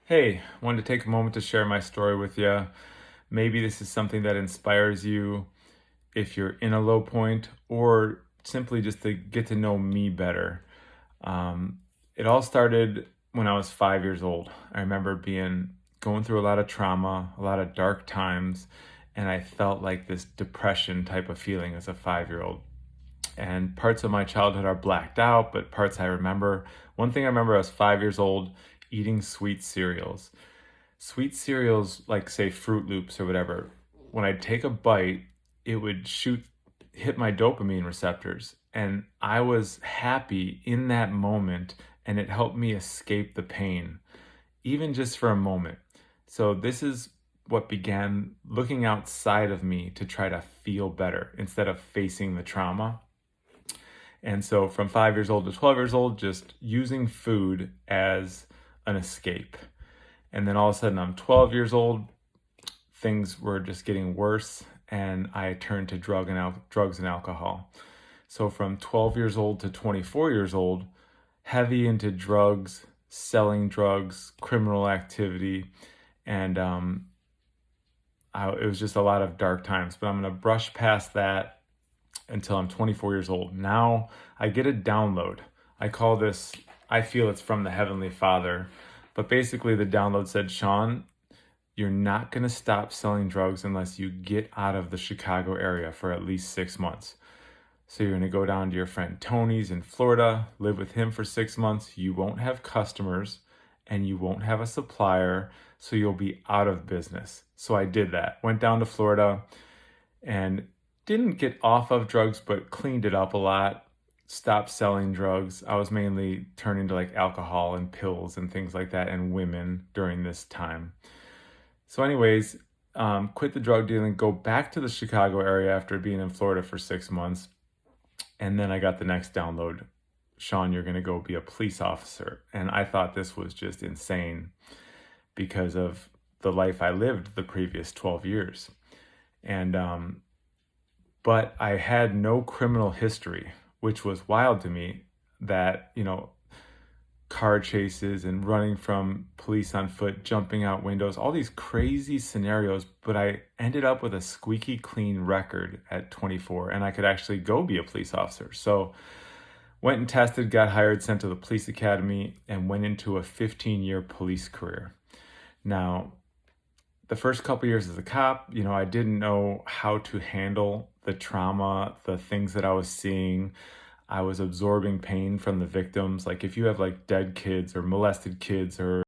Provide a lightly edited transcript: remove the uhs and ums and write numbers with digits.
Hey, wanted to take a moment to share my story with you. Maybe this is something that inspires you if you're in a low point, or simply just to get to know me better. Um, it all started when I was 5 years old. I remember going through a lot of trauma, a lot of dark times, and I felt like this depression type of feeling as a 5 year old. And parts of my childhood are blacked out, but parts I remember. One thing I remember, I was 5 years old eating sweet cereals. Sweet cereals, like say Fruit Loops or whatever, when I'd take a bite, it would hit my dopamine receptors. And I was happy in that moment, and it helped me escape the pain, even just for a moment. So, this is what began looking outside of me to try to feel better instead of facing the trauma. And so, from 5 years old to 12 years old, just using food as an escape. And then all of a sudden, I'm 12 years old, things were just getting worse, and I turned to drugs and alcohol. So from 12 years old to 24 years old, heavy into drugs, selling drugs, criminal activity, and it was just a lot of dark times. But I'm going to brush past that until I'm 24 years old. Now I get a download. I call this, I feel it's from the Heavenly Father. But basically, the download said, Sean, you're not going to stop selling drugs unless you get out of the Chicago area for at least 6 months. So you're going to go down to your friend Tony's in Florida, live with him for 6 months. You won't have customers and you won't have a supplier. So you'll be out of business. So I did that. Went down to Florida and didn't get off of drugs, but cleaned it up a lot. Stopped selling drugs. I was mainly turning to like alcohol and pills and things like that, and women during this time. So, anyways, quit the drug dealing, go back to the Chicago area after being in Florida for 6 months. And then I got the next download, Sean, you're going to go be a police officer. And I thought this was just insane because of the life I lived the previous 12 years. And, but I had no criminal history, which was wild to me that, car chases and running from police on foot, jumping out windows, all these crazy scenarios. But I ended up with a squeaky clean record at 24, and I could actually go be a police officer. So went and tested, got hired, sent to the police academy, and went into a 15-year police career. Now, the first couple years as a cop, I didn't know how to handle the trauma, the things that I was seeing. I was absorbing pain from the victims. Like if you have like dead kids or molested kids or